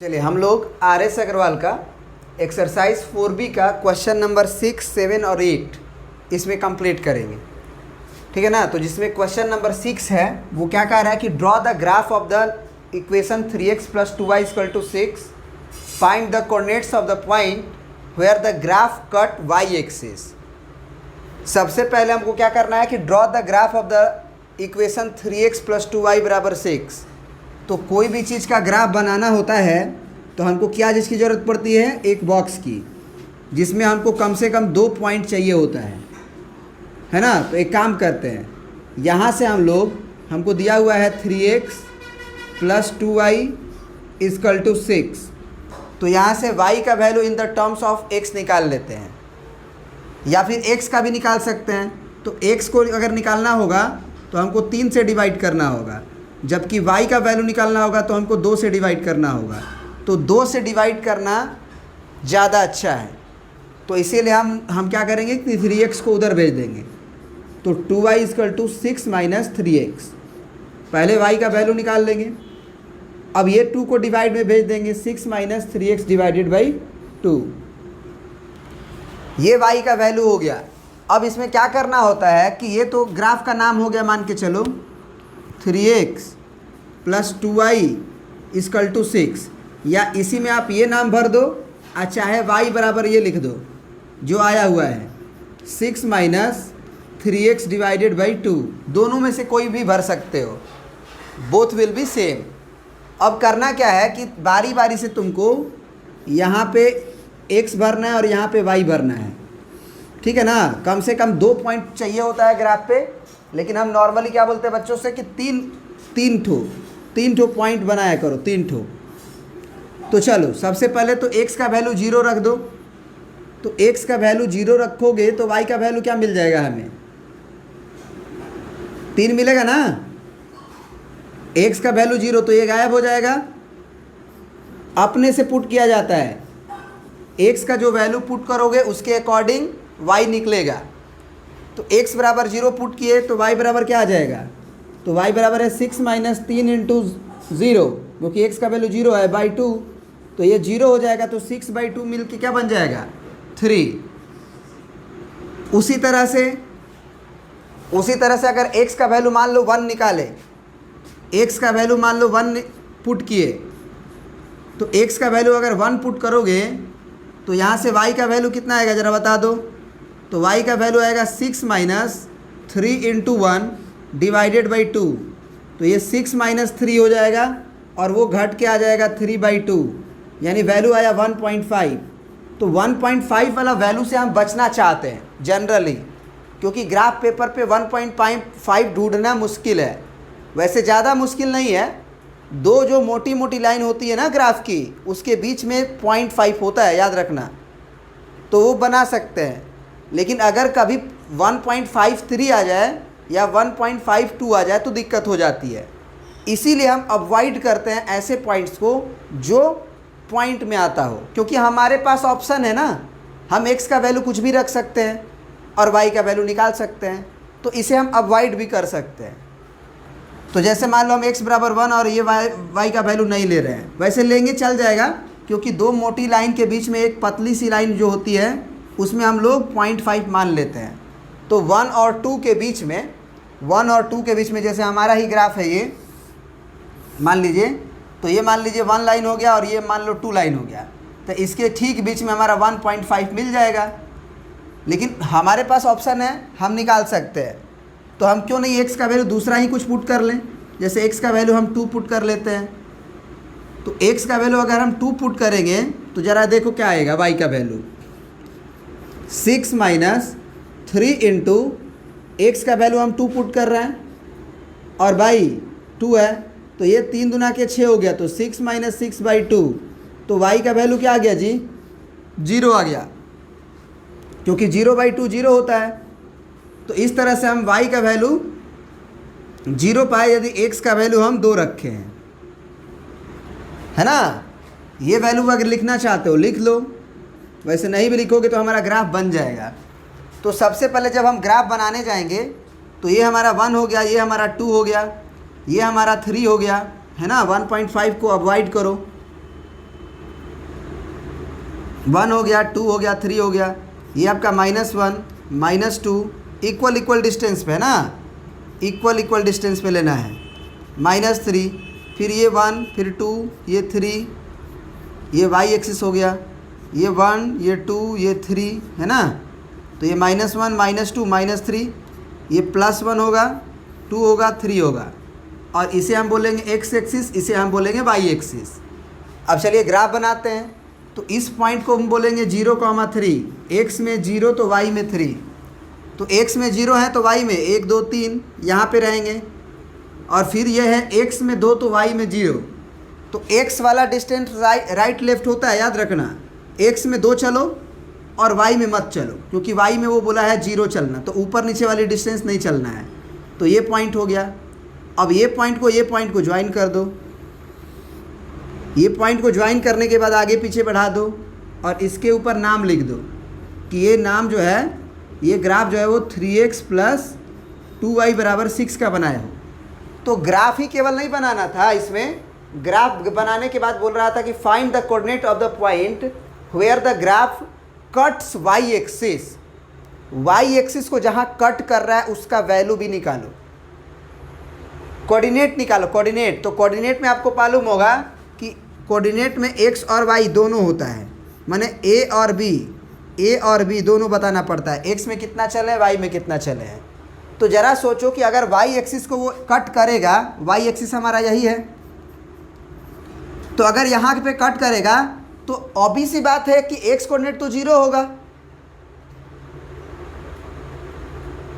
चलिए हम लोग आर एस अग्रवाल का एक्सरसाइज 4B का क्वेश्चन नंबर 6, 7 और 8 इसमें कंप्लीट करेंगे। ठीक है ना। तो जिसमें क्वेश्चन नंबर 6 है वो क्या कह रहा है कि draw the graph of the equation 3x + 2y = 6, find the coordinates of the point where the graph cut y axis. सबसे पहले हमको क्या करना है कि draw the graph of the equation 3x + 2y = 6। तो कोई भी चीज़ का ग्राफ बनाना होता है तो हमको क्या चीज़ की ज़रूरत पड़ती है, एक बॉक्स की, जिसमें हमको कम से कम 2 पॉइंट चाहिए होता है ना। तो एक काम करते हैं, यहाँ से हमको दिया हुआ है 3x + 2y = 6। तो यहाँ से y का value in the terms of x निकाल लेते हैं, या फिर x का भी निकाल सकते हैं। तो x को अगर निकालना होगा तो हमको 3 से डिवाइड करना होगा, जबकि y का वैल्यू निकालना होगा तो हमको 2 से डिवाइड करना होगा। तो 2 से डिवाइड करना ज़्यादा अच्छा है, तो इसीलिए हम क्या करेंगे कि 3x को उधर भेज देंगे। तो 2y = 6 - 3x। पहले y का वैल्यू निकाल लेंगे, अब ये 2 को डिवाइड में भेज देंगे, 6 - 3x / 2। ये y का वैल्यू हो गया। अब इसमें क्या करना होता है कि ये तो ग्राफ का नाम हो गया, मान के चलो 3x + 2y = 6, या इसी में आप ये नाम भर दो, चाहे y बराबर ये लिख दो जो आया हुआ है, 6 - 3x / 2। दोनों में से कोई भी भर सकते हो, बोथ विल बी सेम। अब करना क्या है कि बारी बारी से तुमको यहाँ पे x भरना है और यहाँ पे y भरना है। ठीक है ना। कम से कम 2 पॉइंट चाहिए होता है ग्राफ पे, लेकिन हम नॉर्मली क्या बोलते हैं बच्चों से कि तीन ठो पॉइंट बनाया करो, 3 ठो। तो चलो सबसे पहले तो x का वैल्यू 0 रख दो। तो x का वैल्यू 0 रखोगे तो y का वैल्यू क्या मिल जाएगा, हमें 3 मिलेगा ना। x का वैल्यू 0 तो ये गायब हो जाएगा, अपने से पुट किया जाता है। x का जो वैल्यू पुट करोगे उसके अकॉर्डिंग y निकलेगा। तो x = 0 पुट किए तो y बराबर क्या आ जाएगा, तो y बराबर है 6 - 3 × 0, क्योंकि x का वैल्यू 0 है, /2। तो ये 0 हो जाएगा, तो 6/2 मिल के क्या बन जाएगा, 3। उसी तरह से अगर x का वैल्यू मान लो 1 निकाले, x का वैल्यू मान लो 1 पुट किए, तो x का वैल्यू अगर 1 पुट करोगे तो यहाँ से y का वैल्यू कितना आएगा ज़रा बता दो। तो y का वैल्यू आएगा 6 - 3 × 1 / 2। तो ये 6 - 3 हो जाएगा और वो घट के आ जाएगा 3/2, यानी वैल्यू आया 1.5। तो 1.5 वाला वैल्यू से हम बचना चाहते हैं जनरली, क्योंकि ग्राफ पेपर पे 1.5 ढूंढना मुश्किल है। वैसे ज़्यादा मुश्किल नहीं है, 2 जो मोटी मोटी लाइन होती है ना ग्राफ की, उसके बीच में 0.5 होता है, याद रखना, तो वो बना सकते हैं। लेकिन अगर कभी 1.53 आ जाए या 1.52 आ जाए तो दिक्कत हो जाती है। इसीलिए हम अवॉइड करते हैं ऐसे पॉइंट्स को जो पॉइंट में आता हो, क्योंकि हमारे पास ऑप्शन है ना, हम x का वैल्यू कुछ भी रख सकते हैं और y का वैल्यू निकाल सकते हैं, तो इसे हम अवॉइड भी कर सकते हैं। तो जैसे मान लो हम x = 1 और ये y का वैल्यू नहीं ले रहे हैं, वैसे लेंगे चल जाएगा, क्योंकि 2 मोटी लाइन के बीच में एक पतली सी लाइन जो होती है उसमें हम लोग 0.5 मान लेते हैं। तो 1 और 2 के बीच में जैसे हमारा ही ग्राफ है ये, मान लीजिए, तो ये मान लीजिए 1 लाइन हो गया और ये मान लो 2 लाइन हो गया, तो इसके ठीक बीच में हमारा 1.5 मिल जाएगा। लेकिन हमारे पास ऑप्शन है, हम निकाल सकते हैं, तो हम क्यों नहीं x का वैल्यू दूसरा ही कुछ पुट कर लें। जैसे x का वैल्यू हम 2 पुट कर लेते हैं। तो x का वैल्यू अगर हम 2 पुट करेंगे तो ज़रा देखो क्या आएगा, y का वैल्यू 6 - 3 × x का वैल्यू हम 2 पुट कर रहे हैं और y 2 है, तो ये 3 दूना के 6 हो गया, तो 6 - 6/2। तो y का वैल्यू क्या आ गया जी, 0 आ गया, क्योंकि 0/2 0 होता है। तो इस तरह से हम y का वैल्यू 0 पाए यदि x का वैल्यू हम 2 रखे हैं, है ना। ये वैल्यू अगर लिखना चाहते हो लिख लो, वैसे नहीं भी लिखोगे तो हमारा ग्राफ बन जाएगा। तो सबसे पहले जब हम ग्राफ बनाने जाएंगे तो ये हमारा 1 हो गया, ये हमारा 2 हो गया, ये हमारा 3 हो गया, है ना। 1.5 को अवॉइड करो, 1 हो गया, 2 हो गया, 3 हो गया, ये आपका -1 -2 इक्वल इक्वल डिस्टेंस पे है ना, इक्वल इक्वल डिस्टेंस पे लेना है। -3 फिर ये 1 फिर 2 ये 3, ये y एक्सिस हो गया, ये 1 ये 2 ये 3 है ना। तो ये -1 -2 -3, ये +1 होगा, 2 होगा, 3 होगा, और इसे हम बोलेंगे x एक्सिस, इसे हम बोलेंगे y एक्सिस। अब चलिए ग्राफ बनाते हैं। तो इस पॉइंट को हम बोलेंगे 0,3, x में 0 तो y में 3, तो x में 0 है तो y में 1 2 3 यहाँ पे रहेंगे, और फिर ये है x में 2 तो y में 0। तो x वाला डिस्टेंस राइट लेफ्ट होता है, याद रखना। x में 2 चलो और y में मत चलो, क्योंकि y में वो बोला है 0 चलना, तो ऊपर नीचे वाली डिस्टेंस नहीं चलना है। तो ये पॉइंट हो गया। अब ये पॉइंट को ज्वाइन कर दो, ये पॉइंट को ज्वाइन करने के बाद आगे पीछे बढ़ा दो, और इसके ऊपर नाम लिख दो कि ये नाम जो है, ये ग्राफ जो है वो 3x + 2y = 6 का बनाया हो। तो ग्राफ ही केवल नहीं बनाना था, इसमें ग्राफ बनाने के बाद बोल रहा था कि find the coordinate of the point where the graph cuts y axis. y axis को जहाँ कट कर रहा है उसका वैल्यू भी निकालो, कोऑर्डिनेट निकालो, कोऑर्डिनेट। तो कोऑर्डिनेट में आपको मालूम होगा कि कोऑर्डिनेट में x और y दोनों होता है, माने a और b दोनों बताना पड़ता है, x में कितना चले है, y में कितना चले है। तो ज़रा सोचो कि अगर y एक्सिस को वो कट करेगा, y एक्सिस हमारा यही है, तो अगर यहाँ पे कट करेगा तो ऑब्वियस सी बात है कि x कोऑर्डिनेट तो 0 होगा।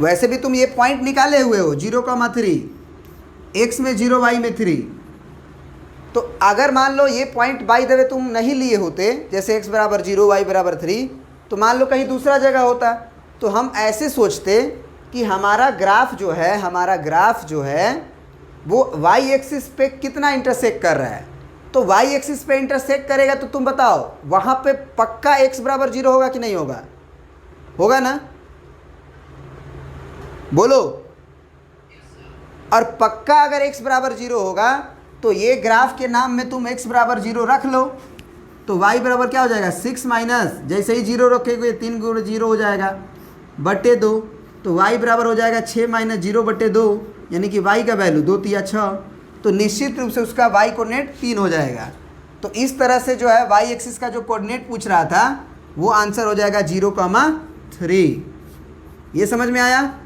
वैसे भी तुम ये पॉइंट निकाले हुए हो 0,3, x में 0 y में 3। तो अगर मान लो ये पॉइंट बाय द वे तुम नहीं लिए होते, जैसे x = 0 y = 3, तो मान लो कहीं दूसरा जगह होता, तो हम ऐसे सोचते कि हमारा ग्राफ जो है वो y एक्सिस पे कितना इंटरसेक्ट कर रहा है। तो y एक्सिस पे इंटरसेक्ट करेगा तो तुम बताओ वहाँ पे पक्का x = 0 होगा कि नहीं होगा? होगा ना, बोलो। और पक्का अगर x = 0 होगा तो ये ग्राफ के नाम में तुम x = 0 रख लो, तो y बराबर क्या हो जाएगा 6 माइनस, जैसे ही 0 रखेंगे 3 × 0 हो जाएगा /2, तो y बराबर हो जाएगा 6 - 0/2, यानी कि y का वैल्यू 2 × 6, तो निश्चित रूप से उसका y कोऑर्डिनेट 3 हो जाएगा। तो इस तरह से जो है y एक्सिस का जो कोऑर्डिनेट पूछ रहा था वो आंसर हो जाएगा 0,3। ये समझ में आया?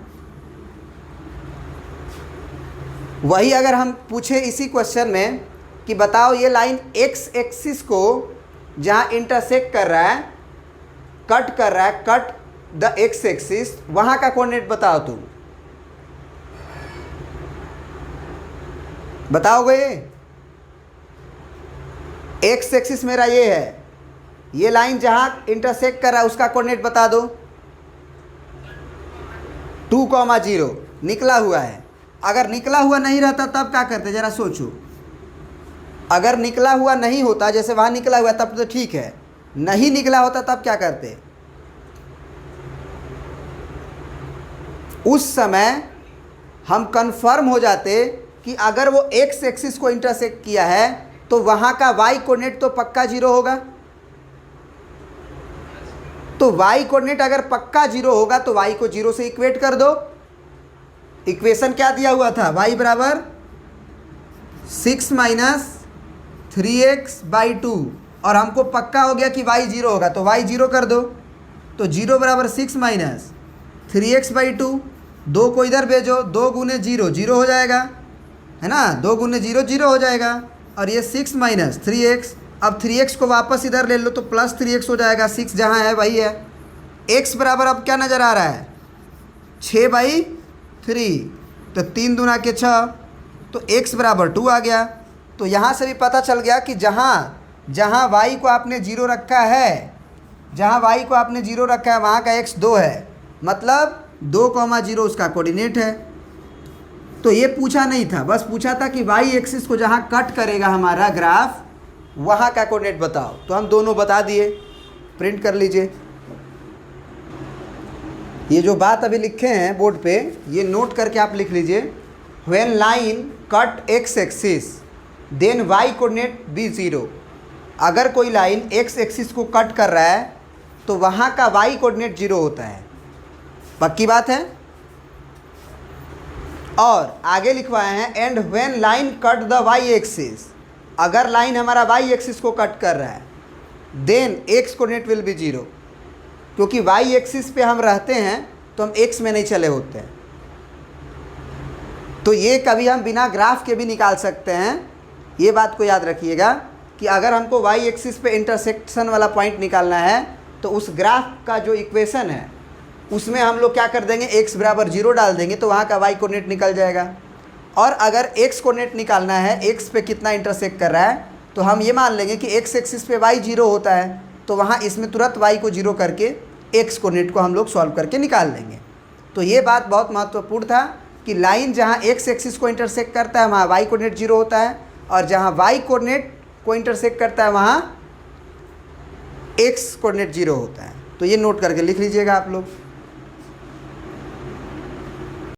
वही अगर हम पूछे इसी क्वेश्चन में कि बताओ ये लाइन x एक्सिस को जहाँ इंटरसेक्ट कर रहा है, कट कर रहा है, कट द x एक्सिस, वहाँ का कोऑर्डिनेट बताओ तुम, बताओगे? x एक्सिस मेरा ये है, ये लाइन जहाँ इंटरसेक्ट कर रहा है उसका कोऑर्डिनेट बता दो। 2,0 निकला हुआ है। अगर निकला हुआ नहीं रहता तब क्या करते, ज़रा सोचो। अगर निकला हुआ नहीं होता, जैसे वहाँ निकला हुआ तब तो ठीक है, नहीं निकला होता तब क्या करते? उस समय हम कंफर्म हो जाते कि अगर वो x एक्सिस को इंटरसेक्ट किया है तो वहाँ का y कोऑर्डिनेट तो पक्का 0 होगा। तो y कोऑर्डिनेट अगर पक्का 0 होगा तो y को 0 से इक्वेट कर दो। इक्वेशन क्या दिया हुआ था, y बराबर 6 - 3x/2, और हमको पक्का हो गया कि y 0 होगा, तो y 0 कर दो। तो 0 बराबर 6 - 3x/2, 2 को इधर भेजो, 2 × 0 0 हो जाएगा, है ना, 2 × 0 0 हो जाएगा, और ये 6 - 3x, अब 3x को वापस इधर ले लो तो +3x हो जाएगा, 6 जहाँ है वही है। x बराबर अब क्या नज़र आ रहा है 6/3, तो 3 दूना के 6, तो x बराबर 2 आ गया। तो यहाँ से भी पता चल गया कि जहाँ y को आपने 0 रखा है, वहाँ का x 2 है, मतलब 2,0 उसका कोऑर्डिनेट है। तो ये पूछा नहीं था, बस पूछा था कि y एक्सिस को जहाँ कट करेगा हमारा ग्राफ वहाँ का कोऑर्डिनेट बताओ। तो हम दोनों बता दिए, प्रिंट कर लीजिए। ये जो बात अभी लिखे हैं बोर्ड पे, ये नोट करके आप लिख लीजिए। When line cut x axis then y coordinate be 0। अगर कोई लाइन एक्स एक्सिस को कट कर रहा है तो वहाँ का वाई कोऑर्डिनेट 0 होता है। पक्की बात है। और आगे लिखवाए हैं and when line cut the Y axis, अगर लाइन हमारा वाई एक्सिस को कट कर रहा है then X coordinate will be 0, क्योंकि वाई एक्सिस पे हम रहते हैं तो हम एक्स में नहीं चले होते हैं। तो ये कभी हम बिना ग्राफ के भी निकाल सकते हैं। ये बात को याद रखिएगा कि अगर हमको वाई एक्सिस पे इंटरसेक्शन वाला पॉइंट निकालना है तो उस ग्राफ का जो इक्वेशन है उसमें हम लोग क्या कर देंगे, x बराबर 0 डाल देंगे तो वहाँ का वाई कोऑर्डिनेट निकल जाएगा। और अगर x कोऑर्डिनेट निकालना है, x पे कितना इंटरसेक्ट कर रहा है, तो हम ये मान लेंगे कि x एक्सिस पे y 0 होता है, तो वहाँ इसमें तुरंत y को 0 करके x कोऑर्डिनेट को हम लोग सॉल्व करके निकाल लेंगे। तो ये बात बहुत महत्वपूर्ण था कि लाइन जहाँ x एक्सिस को इंटरसेक्ट करता है वहाँ y कोऑर्डिनेट 0 होता है, और जहाँ y कोऑर्डिनेट को इंटरसेक्ट करता है वहाँ x कोऑर्डिनेट 0 होता है। तो ये नोट करके लिख लीजिएगा आप लोग।